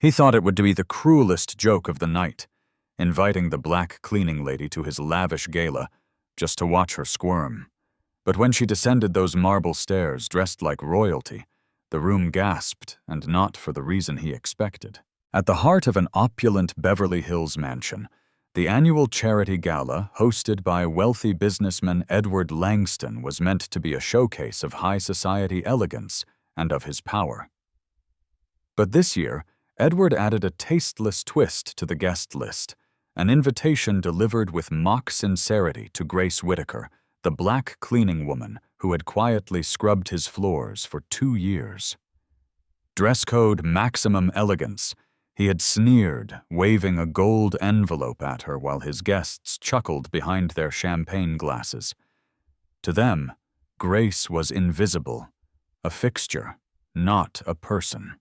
He thought it would be the cruelest joke of the night, inviting the black cleaning lady to his lavish gala just to watch her squirm. But when she descended those marble stairs dressed like royalty, the room gasped, and not for the reason he expected. At the heart of an opulent Beverly Hills mansion, the annual charity gala, hosted by wealthy businessman Edward Langston, was meant to be a showcase of high society elegance and of his power. But this year, Edward added a tasteless twist to the guest list, an invitation delivered with mock sincerity to Grace Whittaker, the black cleaning woman who had quietly scrubbed his floors for 2 years. Dress code maximum elegance, he had sneered, waving a gold envelope at her while his guests chuckled behind their champagne glasses. To them, Grace was invisible, a fixture, not a person.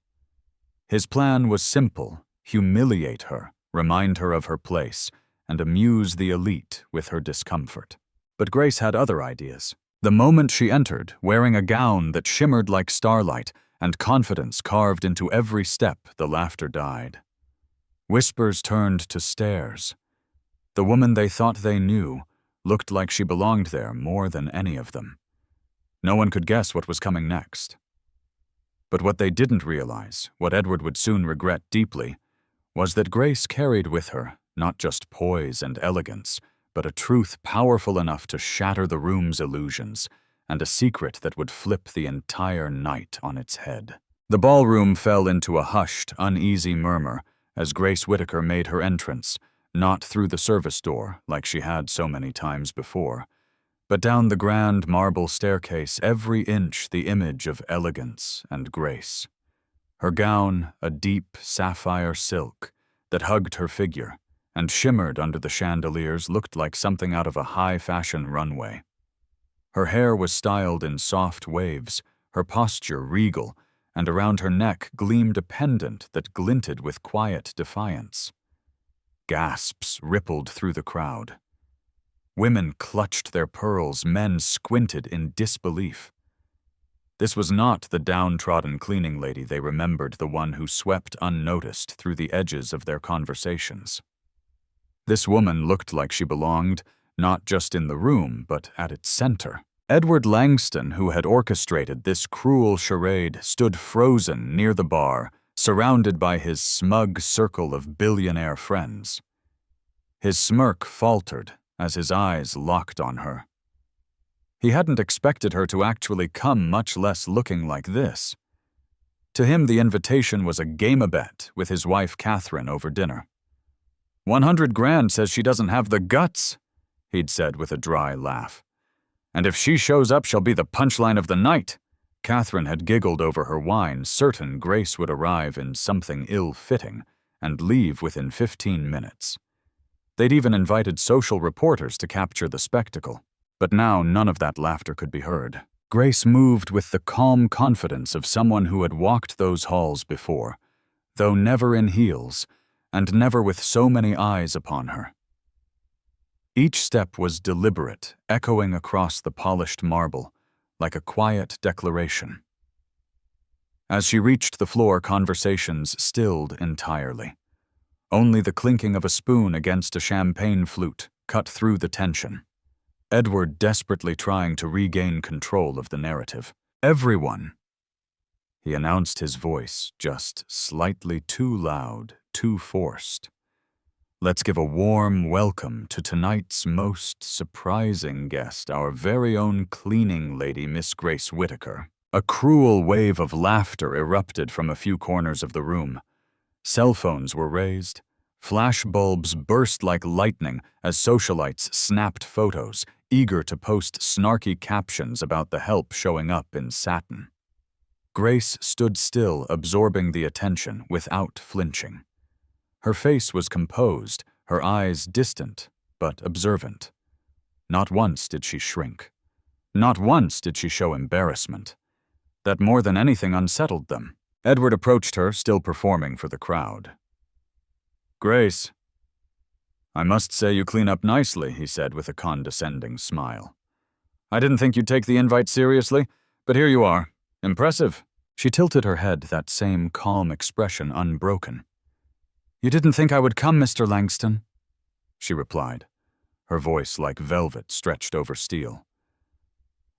His plan was simple: humiliate her, remind her of her place, and amuse the elite with her discomfort. But Grace had other ideas. The moment she entered, wearing a gown that shimmered like starlight and confidence carved into every step, the laughter died. Whispers turned to stares. The woman they thought they knew looked like she belonged there more than any of them. No one could guess what was coming next. But what they didn't realize, what Edward would soon regret deeply, was that Grace carried with her not just poise and elegance, but a truth powerful enough to shatter the room's illusions, and a secret that would flip the entire night on its head. The ballroom fell into a hushed, uneasy murmur as Grace Whittaker made her entrance, not through the service door like she had so many times before, but down the grand marble staircase, every inch the image of elegance and grace. Her gown, a deep sapphire silk that hugged her figure and shimmered under the chandeliers, looked like something out of a high-fashion runway. Her hair was styled in soft waves, her posture regal, and around her neck gleamed a pendant that glinted with quiet defiance. Gasps rippled through the crowd. Women clutched their pearls, men squinted in disbelief. This was not the downtrodden cleaning lady they remembered, the one who swept unnoticed through the edges of their conversations. This woman looked like she belonged not just in the room, but at its center. Edward Langston, who had orchestrated this cruel charade, stood frozen near the bar, surrounded by his smug circle of billionaire friends. His smirk faltered as his eyes locked on her. He hadn't expected her to actually come, much less looking like this. To him, the invitation was a game-a-bet with his wife Catherine over dinner. 100 grand says she doesn't have the guts, he'd said with a dry laugh. And if she shows up, she'll be the punchline of the night. Catherine had giggled over her wine, certain Grace would arrive in something ill-fitting and leave within 15 minutes. They'd even invited social reporters to capture the spectacle. But now none of that laughter could be heard. Grace moved with the calm confidence of someone who had walked those halls before, though never in heels, and never with so many eyes upon her. Each step was deliberate, echoing across the polished marble, like a quiet declaration. As she reached the floor, conversations stilled entirely. Only the clinking of a spoon against a champagne flute cut through the tension. Edward desperately trying to regain control of the narrative. Everyone, he announced, his voice just slightly too loud, too forced. Let's give a warm welcome to tonight's most surprising guest, our very own cleaning lady, Miss Grace Whittaker. A cruel wave of laughter erupted from a few corners of the room. Cell phones were raised. Flash bulbs burst like lightning as socialites snapped photos, eager to post snarky captions about the help showing up in satin. Grace stood still, absorbing the attention without flinching. Her face was composed, her eyes distant, but observant. Not once did she shrink. Not once did she show embarrassment. That more than anything unsettled them. Edward approached her, still performing for the crowd. "Grace, I must say you clean up nicely," he said with a condescending smile. "I didn't think you'd take the invite seriously, but here you are. Impressive." She tilted her head, that same calm expression unbroken. "You didn't think I would come, Mr. Langston," she replied, her voice like velvet stretched over steel.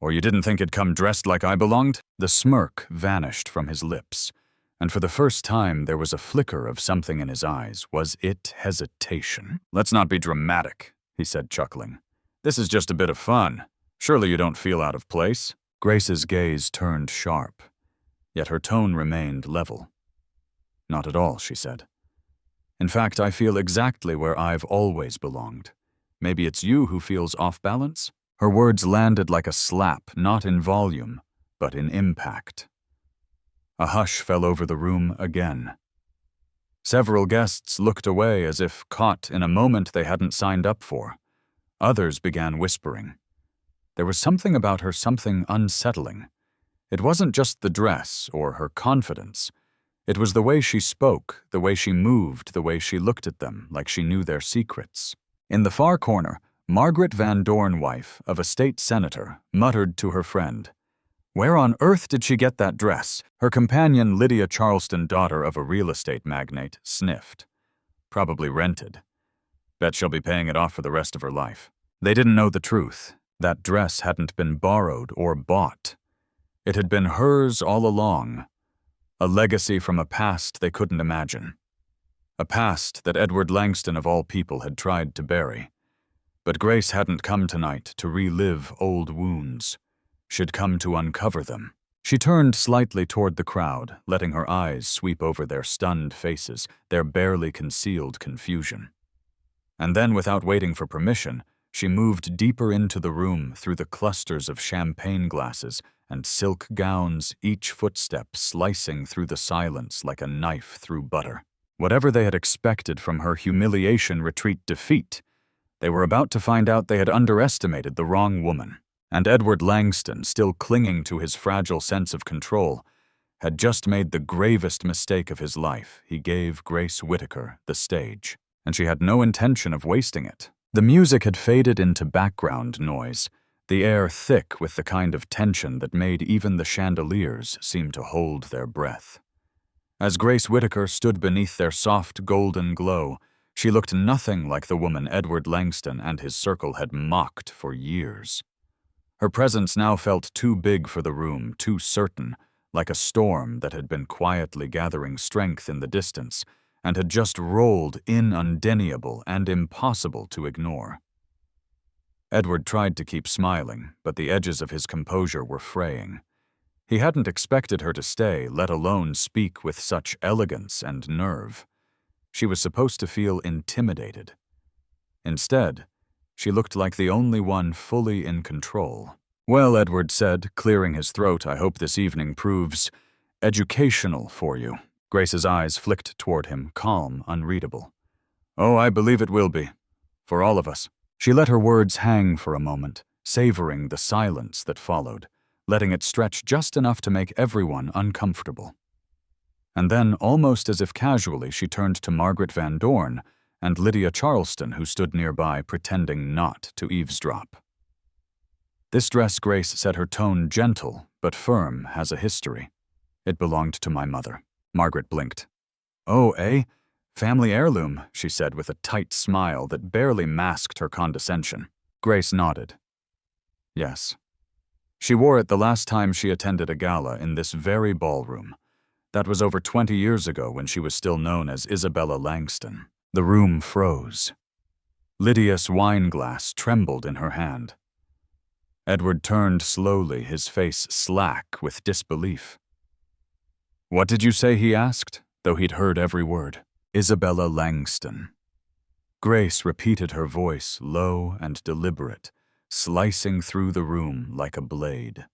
"Or you didn't think I'd come dressed like I belonged?" The smirk vanished from his lips, and for the first time there was a flicker of something in his eyes. Was it hesitation? "Let's not be dramatic," he said, chuckling. "This is just a bit of fun. Surely you don't feel out of place?" Grace's gaze turned sharp, yet her tone remained level. "Not at all," she said. "In fact, I feel exactly where I've always belonged. Maybe it's you who feels off balance?" Her words landed like a slap, not in volume, but in impact. A hush fell over the room again. Several guests looked away as if caught in a moment they hadn't signed up for. Others began whispering. There was something about her, something unsettling. It wasn't just the dress or her confidence. It was the way she spoke, the way she moved, the way she looked at them, like she knew their secrets. In the far corner, Margaret Van Dorn, wife of a state senator, muttered to her friend, "Where on earth did she get that dress?" Her companion, Lydia Charleston, daughter of a real estate magnate, sniffed. "Probably rented. Bet she'll be paying it off for the rest of her life." They didn't know the truth. That dress hadn't been borrowed or bought. It had been hers all along, a legacy from a past they couldn't imagine. A past that Edward Langston, of all people, had tried to bury. But Grace hadn't come tonight to relive old wounds. She'd come to uncover them. She turned slightly toward the crowd, letting her eyes sweep over their stunned faces, their barely concealed confusion. And then, without waiting for permission, she moved deeper into the room through the clusters of champagne glasses and silk gowns, each footstep slicing through the silence like a knife through butter. Whatever they had expected from her humiliation retreat defeat, they were about to find out they had underestimated the wrong woman. And Edward Langston, still clinging to his fragile sense of control, had just made the gravest mistake of his life. He gave Grace Whittaker the stage, and she had no intention of wasting it. The music had faded into background noise, the air thick with the kind of tension that made even the chandeliers seem to hold their breath. As Grace Whittaker stood beneath their soft golden glow, she looked nothing like the woman Edward Langston and his circle had mocked for years. Her presence now felt too big for the room, too certain, like a storm that had been quietly gathering strength in the distance and had just rolled in, undeniable and impossible to ignore. Edward tried to keep smiling, but the edges of his composure were fraying. He hadn't expected her to stay, let alone speak with such elegance and nerve. She was supposed to feel intimidated. Instead, she looked like the only one fully in control. "Well," Edward said, clearing his throat, "I hope this evening proves educational for you." Grace's eyes flicked toward him, calm, unreadable. "Oh, I believe it will be. For all of us." She let her words hang for a moment, savoring the silence that followed, letting it stretch just enough to make everyone uncomfortable. And then, almost as if casually, she turned to Margaret Van Dorn and Lydia Charleston, who stood nearby, pretending not to eavesdrop. "This dress," Grace said, her tone gentle but firm, "has a history. It belonged to my mother." Margaret blinked. "Oh, eh? Family heirloom," she said with a tight smile that barely masked her condescension. Grace nodded. "Yes. She wore it the last time she attended a gala in this very ballroom. That was over 20 years ago when she was still known as Isabella Langston." The room froze. Lydia's wineglass trembled in her hand. Edward turned slowly, his face slack with disbelief. "What did you say?" he asked, though he'd heard every word. "Isabella Langston." Grace repeated her voice, low and deliberate, slicing through the room like a blade.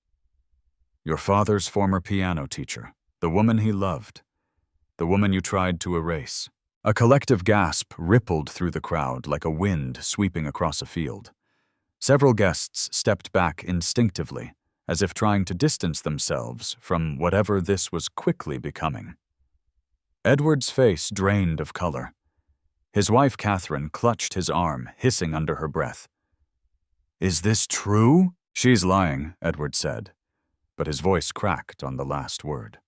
"Your father's former piano teacher, the woman he loved, the woman you tried to erase." A collective gasp rippled through the crowd like a wind sweeping across a field. Several guests stepped back instinctively, as if trying to distance themselves from whatever this was quickly becoming. Edward's face drained of color. His wife, Catherine, clutched his arm, hissing under her breath. "Is this true?" "She's lying," Edward said, but his voice cracked on the last word.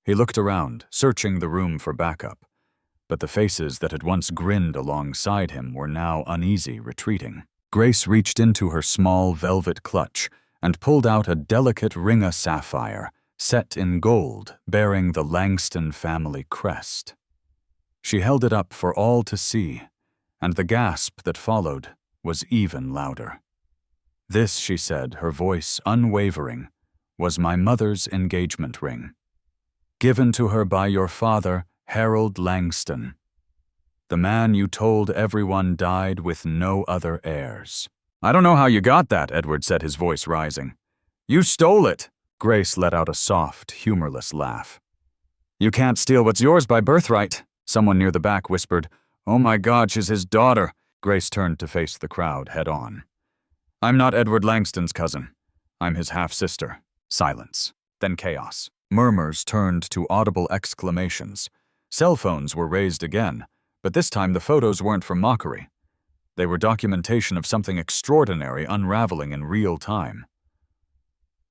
He looked around, searching the room for backup, but the faces that had once grinned alongside him were now uneasy, retreating. Grace reached into her small velvet clutch and pulled out a delicate ring sapphire, set in gold, bearing the Langston family crest. She held it up for all to see, and the gasp that followed was even louder. This, she said, her voice unwavering, was my mother's engagement ring, given to her by your father, Harold Langston, the man you told everyone died with no other heirs. I don't know how you got that, Edward said, his voice rising. You stole it. Grace let out a soft, humorless laugh. You can't steal what's yours by birthright, someone near the back whispered. Oh my God, she's his daughter. Grace turned to face the crowd head on. I'm not Edward Langston's cousin. I'm his half-sister. Silence. Then chaos. Murmurs turned to audible exclamations. Cell phones were raised again, but this time the photos weren't for mockery. They were documentation of something extraordinary unraveling in real time.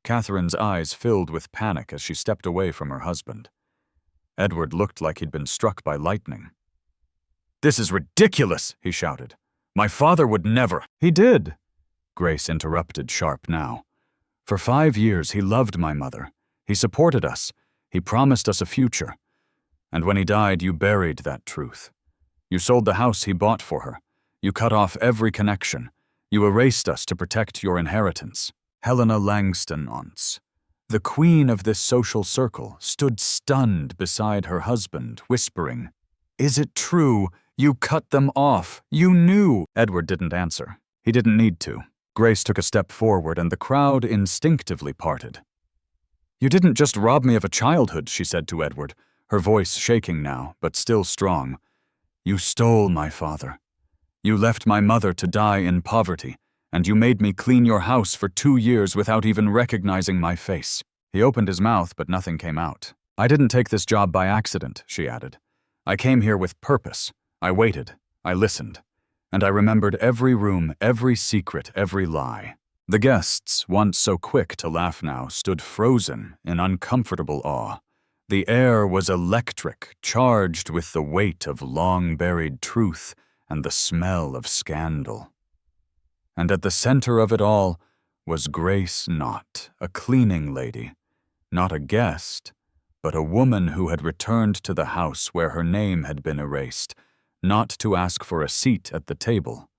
Catherine's eyes filled with panic as she stepped away from her husband. Edward looked like he'd been struck by lightning. This is ridiculous, he shouted. My father would never. He did, Grace interrupted sharp now. For 5 years he loved my mother. He supported us. He promised us a future. And when he died, you buried that truth. You sold the house he bought for her. You cut off every connection. You erased us to protect your inheritance. Helena Langston once, the queen of this social circle, stood stunned beside her husband, whispering, Is it true? You cut them off. You knew. Edward didn't answer. He didn't need to. Grace took a step forward and the crowd instinctively parted. You didn't just rob me of a childhood, she said to Edward, her voice shaking now, but still strong. You stole my father. You left my mother to die in poverty, and you made me clean your house for 2 years without even recognizing my face. He opened his mouth, but nothing came out. I didn't take this job by accident, she added. I came here with purpose. I waited. I listened. And I remembered every room, every secret, every lie. The guests, once so quick to laugh now, stood frozen in uncomfortable awe. The air was electric, charged with the weight of long-buried truth and the smell of scandal. And at the center of it all was Grace Knott, a cleaning lady, not a guest, but a woman who had returned to the house where her name had been erased, not to ask for a seat at the table,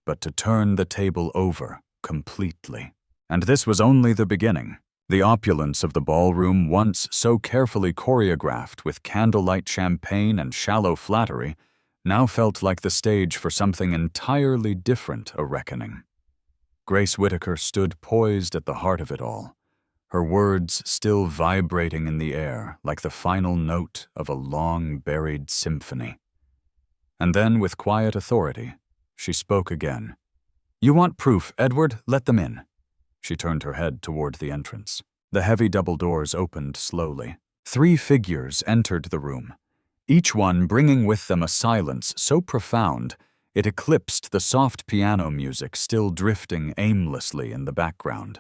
but to turn the table over completely. And this was only the beginning. The opulence of the ballroom, once so carefully choreographed with candlelight champagne and shallow flattery, now felt like the stage for something entirely different, a reckoning. Grace Whittaker stood poised at the heart of it all, her words still vibrating in the air like the final note of a long-buried symphony. And then, with quiet authority, she spoke again. You want proof, Edward? Let them in. She turned her head toward the entrance. The heavy double doors opened slowly. 3 figures entered the room, each one bringing with them a silence so profound it eclipsed the soft piano music still drifting aimlessly in the background.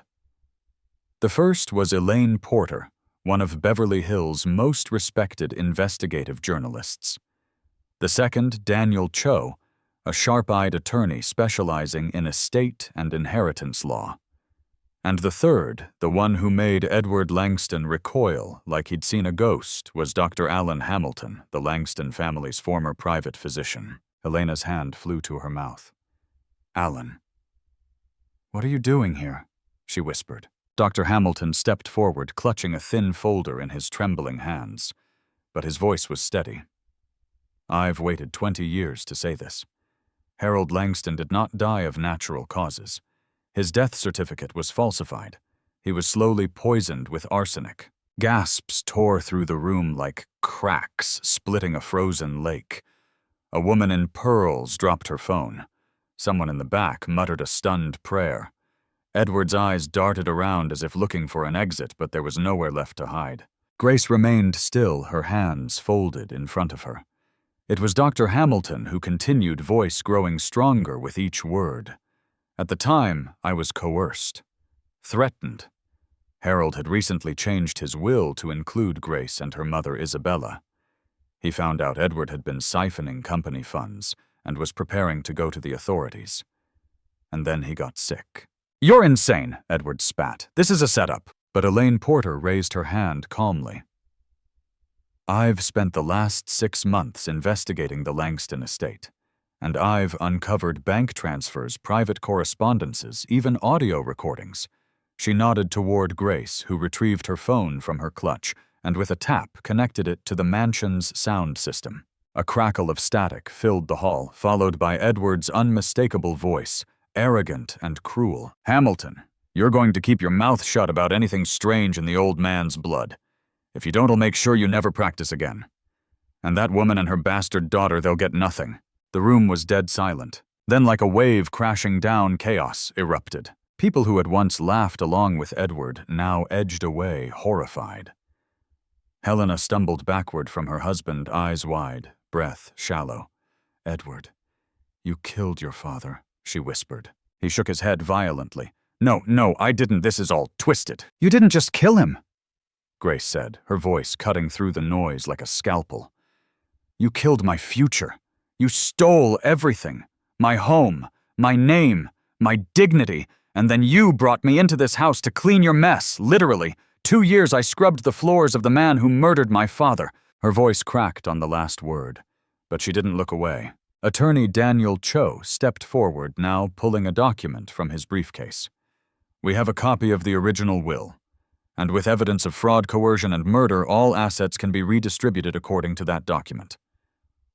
The first was Elaine Porter, one of Beverly Hills' most respected investigative journalists. The second, Daniel Cho, a sharp-eyed attorney specializing in estate and inheritance law. And the third, the one who made Edward Langston recoil like he'd seen a ghost, was Dr. Alan Hamilton, the Langston family's former private physician. Elena's hand flew to her mouth. Alan. What are you doing here? She whispered. Dr. Hamilton stepped forward, clutching a thin folder in his trembling hands, but his voice was steady. I've waited 20 years to say this. Harold Langston did not die of natural causes. His death certificate was falsified. He was slowly poisoned with arsenic. Gasps tore through the room like cracks splitting a frozen lake. A woman in pearls dropped her phone. Someone in the back muttered a stunned prayer. Edward's eyes darted around as if looking for an exit, but there was nowhere left to hide. Grace remained still, her hands folded in front of her. It was Dr. Hamilton who continued, voice growing stronger with each word. At the time, I was coerced, threatened. Harold had recently changed his will to include Grace and her mother Isabella. He found out Edward had been siphoning company funds and was preparing to go to the authorities. And then he got sick. "You're insane," Edward spat. "This is a setup." But Elaine Porter raised her hand calmly. "I've spent the last 6 months investigating the Langston estate, and I've uncovered bank transfers, private correspondences, even audio recordings." She nodded toward Grace, who retrieved her phone from her clutch and with a tap connected it to the mansion's sound system. A crackle of static filled the hall, followed by Edward's unmistakable voice, arrogant and cruel. "Hamilton, you're going to keep your mouth shut about anything strange in the old man's blood. If you don't, I'll make sure you never practice again. And that woman and her bastard daughter, they'll get nothing." The room was dead silent. Then, like a wave crashing down, chaos erupted. People who had once laughed along with Edward now edged away, horrified. Helena stumbled backward from her husband, eyes wide, breath shallow. "Edward, you killed your father," she whispered. He shook his head violently. No, I didn't. This is all twisted." "You didn't just kill him," Grace said, her voice cutting through the noise like a scalpel. "You killed my future. You stole everything. My home, my name, my dignity, and then you brought me into this house to clean your mess, literally. 2 years I scrubbed the floors of the man who murdered my father." Her voice cracked on the last word, but she didn't look away. Attorney Daniel Cho stepped forward, now pulling a document from his briefcase. "We have a copy of the original will, and with evidence of fraud, coercion, and murder, all assets can be redistributed according to that document.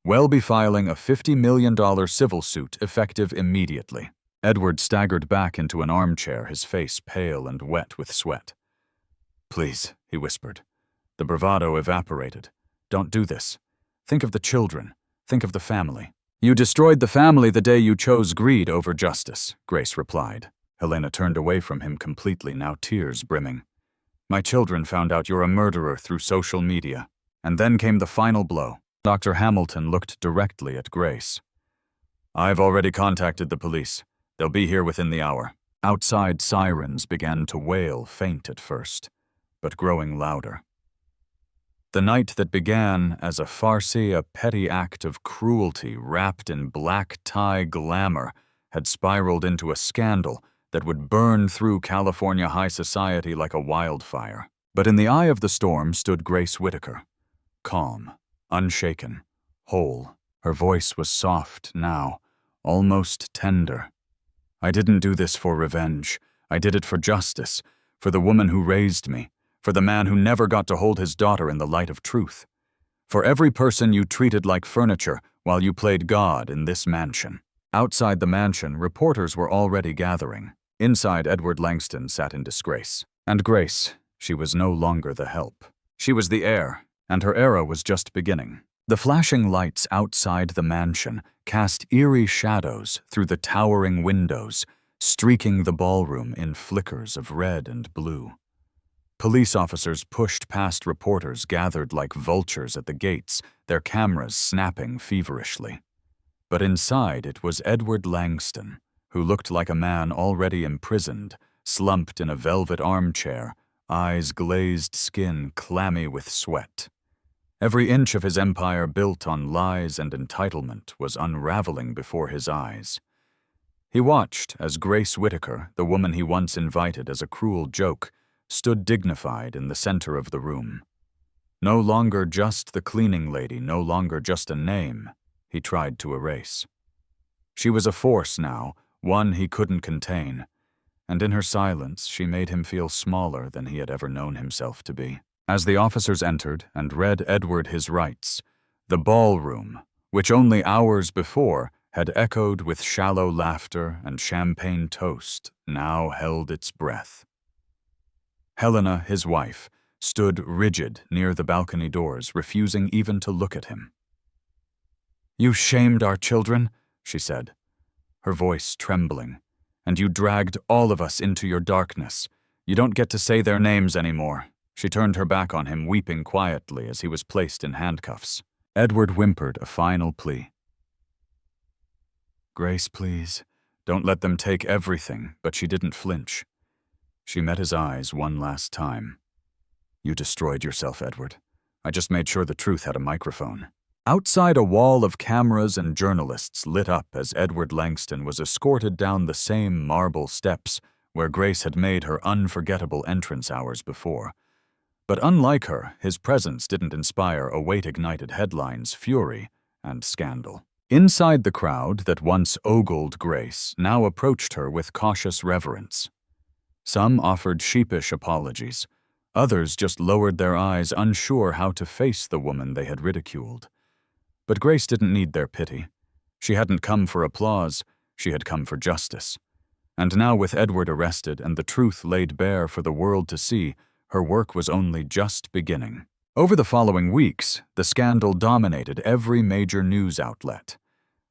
We'll be filing a $50 million civil suit effective immediately." Edward staggered back into an armchair, his face pale and wet with sweat. "Please," he whispered. The bravado evaporated. "Don't do this. Think of the children. Think of the family." "You destroyed the family the day you chose greed over justice," Grace replied. Helena turned away from him completely, now tears brimming. "My children found out you're a murderer through social media. And then came the final blow." Dr. Hamilton looked directly at Grace. "I've already contacted the police. They'll be here within the hour." Outside sirens began to wail, faint at first, but growing louder. The night that began as a farce, a petty act of cruelty wrapped in black tie glamour, had spiraled into a scandal that would burn through California high society like a wildfire. But in the eye of the storm stood Grace Whitaker, calm, unshaken, whole. Her voice was soft now, almost tender. "I didn't do this for revenge. I did it for justice, for the woman who raised me, for the man who never got to hold his daughter in the light of truth, for every person you treated like furniture while you played God in this mansion." Outside the mansion, reporters were already gathering. Inside, Edward Langston sat in disgrace. And Grace, she was no longer the help. She was the heir, and her era was just beginning. The flashing lights outside the mansion cast eerie shadows through the towering windows, streaking the ballroom in flickers of red and blue. Police officers pushed past reporters gathered like vultures at the gates, their cameras snapping feverishly. But inside it was Edward Langston, who looked like a man already imprisoned, slumped in a velvet armchair, eyes glazed, skin clammy with sweat. Every inch of his empire built on lies and entitlement was unraveling before his eyes. He watched as Grace Whitaker, the woman he once invited as a cruel joke, stood dignified in the center of the room. No longer just the cleaning lady, no longer just a name he tried to erase. She was a force now, one he couldn't contain, and in her silence she made him feel smaller than he had ever known himself to be. As the officers entered and read Edward his rights, the ballroom, which only hours before had echoed with shallow laughter and champagne toast, now held its breath. Helena, his wife, stood rigid near the balcony doors, refusing even to look at him. "You shamed our children," she said, her voice trembling, "and you dragged all of us into your darkness. You don't get to say their names anymore." She turned her back on him, weeping quietly as he was placed in handcuffs. Edward whimpered a final plea. "Grace, please, don't let them take everything," but she didn't flinch. She met his eyes one last time. "You destroyed yourself, Edward. I just made sure the truth had a microphone. Outside, a wall of cameras and journalists lit up as Edward Langston was escorted down the same marble steps where Grace had made her unforgettable entrance hours before. But unlike her, his presence didn't inspire await-ignited headlines, fury, and scandal. Inside, the crowd that once ogled Grace now approached her with cautious reverence. Some offered sheepish apologies. Others just lowered their eyes, unsure how to face the woman they had ridiculed. But Grace didn't need their pity. She hadn't come for applause, she had come for justice. And now, with Edward arrested and the truth laid bare for the world to see, her work was only just beginning. Over the following weeks, the scandal dominated every major news outlet.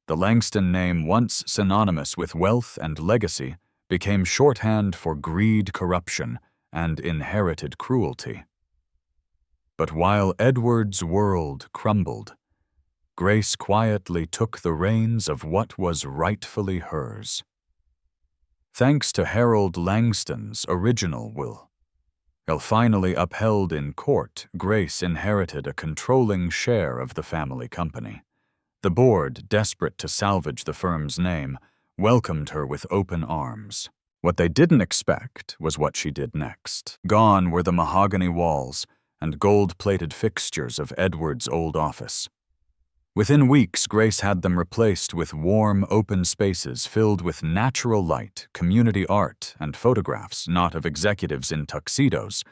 The Langston name, once synonymous with wealth and legacy, became shorthand for greed, corruption, and inherited cruelty. But while Edward's world crumbled, Grace quietly took the reins of what was rightfully hers. Thanks to Harold Langston's original will, finally upheld in court, Grace inherited a controlling share of the family company. The board, desperate to salvage the firm's name, welcomed her with open arms. What they didn't expect was what she did next. Gone were the mahogany walls and gold-plated fixtures of Edward's old office. Within weeks, Grace had them replaced with warm, open spaces filled with natural light, community art, and photographs not of executives in tuxedos,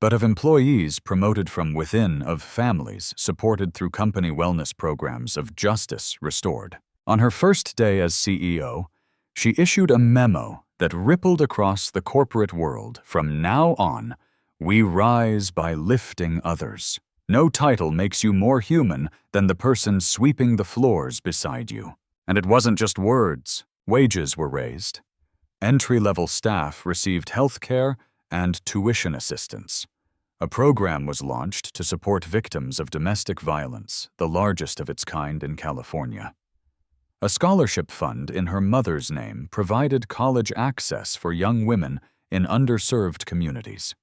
but of employees promoted from within, of families supported through company wellness programs, of justice restored. On her first day as CEO, she issued a memo that rippled across the corporate world. From now on, we rise by lifting others. No title makes you more human than the person sweeping the floors beside you. And it wasn't just words. Wages were raised. Entry-level staff received health care and tuition assistance. A program was launched to support victims of domestic violence, the largest of its kind in California. A scholarship fund in her mother's name provided college access for young women in underserved communities.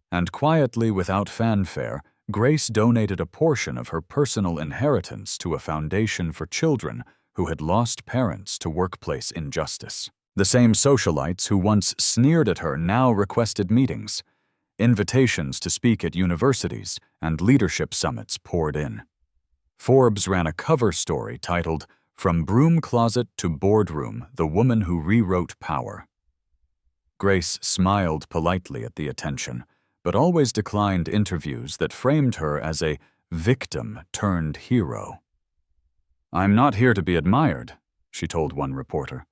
And quietly, without fanfare, Grace donated a portion of her personal inheritance to a foundation for children who had lost parents to workplace injustice. The same socialites who once sneered at her now requested meetings. Invitations to speak at universities and leadership summits poured in. Forbes ran a cover story titled, "From Broom Closet to Boardroom, the Woman Who Rewrote Power." Grace smiled politely at the attention, but always declined interviews that framed her as a victim-turned-hero. "I'm not here to be admired," she told one reporter.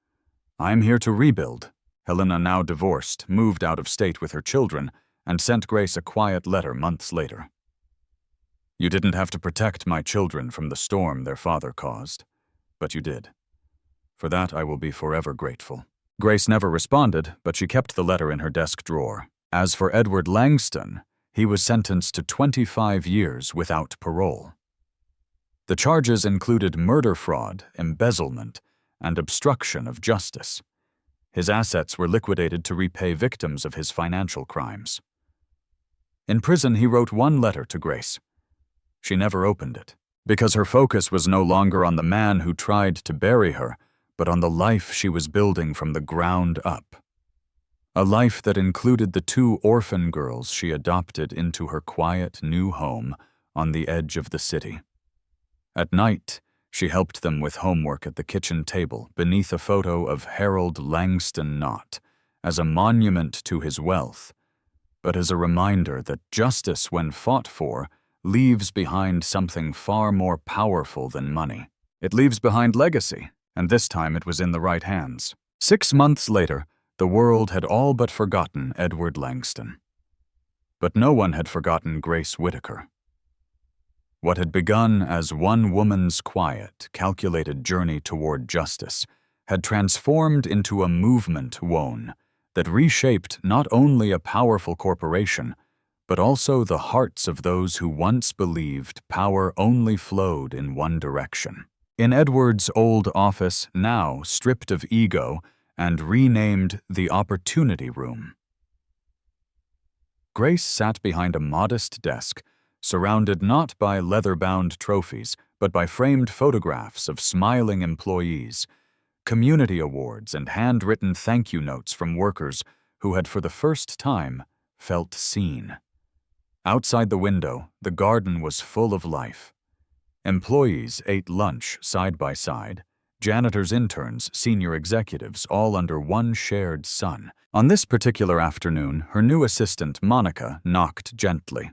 "I'm here to rebuild." Helena, now divorced, moved out of state with her children and sent Grace a quiet letter months later. "You didn't have to protect my children from the storm their father caused, but you did. For that I will be forever grateful." Grace never responded, but she kept the letter in her desk drawer. As for Edward Langston, he was sentenced to 25 years without parole. The charges included murder fraud, embezzlement, and obstruction of justice. His assets were liquidated to repay victims of his financial crimes. In prison, he wrote one letter to Grace. She never opened it, because her focus was no longer on the man who tried to bury her, but on the life she was building from the ground up. A life that included the 2 orphan girls she adopted into her quiet new home on the edge of the city. At night, she helped them with homework at the kitchen table beneath a photo of Harold Langston, not as a monument to his wealth, but as a reminder that justice, when fought for, leaves behind something far more powerful than money. It leaves behind legacy, and this time it was in the right hands. 6 months later, the world had all but forgotten Edward Langston. But no one had forgotten Grace Whitaker. What had begun as one woman's quiet, calculated journey toward justice had transformed into a movement woven that reshaped not only a powerful corporation, but also the hearts of those who once believed power only flowed in one direction. In Edward's old office, now stripped of ego and renamed the Opportunity Room, Grace sat behind a modest desk, surrounded not by leather-bound trophies, but by framed photographs of smiling employees, community awards, and handwritten thank-you notes from workers who had for the first time felt seen. Outside the window, the garden was full of life. Employees ate lunch side by side, janitors, interns, senior executives, all under one shared sun. On this particular afternoon, her new assistant, Monica, knocked gently.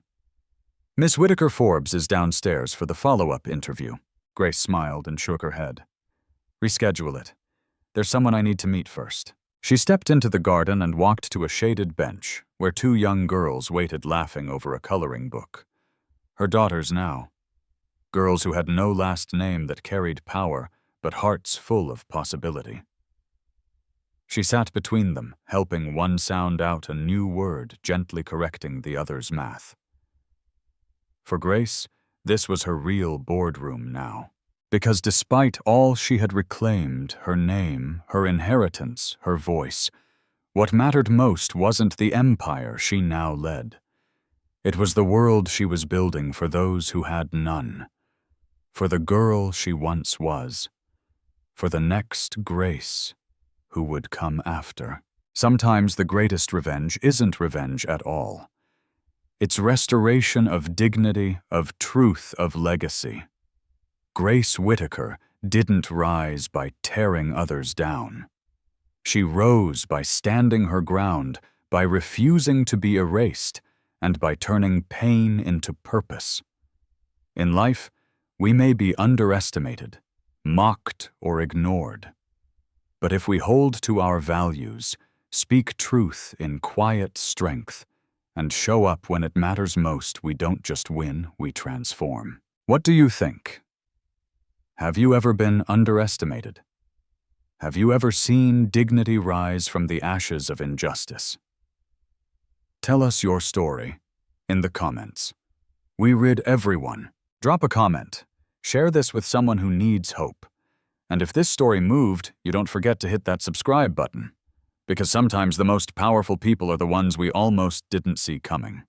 "Miss Whitaker Forbes is downstairs for the follow-up interview." Grace smiled and shook her head. "Reschedule it. There's someone I need to meet first." She stepped into the garden and walked to a shaded bench where two young girls waited laughing over a coloring book. Her daughters now. Girls who had no last name that carried power, but hearts full of possibility. She sat between them, helping one sound out a new word, gently correcting the other's math. For Grace, this was her real boardroom now. Because despite all she had reclaimed, her name, her inheritance, her voice, what mattered most wasn't the empire she now led. It was the world she was building for those who had none. For the girl she once was. For the next Grace who would come after. Sometimes the greatest revenge isn't revenge at all. It's restoration of dignity, of truth, of legacy. Grace Whitaker didn't rise by tearing others down. She rose by standing her ground, by refusing to be erased, and by turning pain into purpose. In life, we may be underestimated, mocked, or ignored. But if we hold to our values, speak truth in quiet strength, and show up when it matters most, we don't just win, we transform. What do you think? Have you ever been underestimated? Have you ever seen dignity rise from the ashes of injustice? Tell us your story in the comments. We rid everyone. Drop a comment. Share this with someone who needs hope. And if this story moved, you don't forget to hit that subscribe button. Because sometimes the most powerful people are the ones we almost didn't see coming.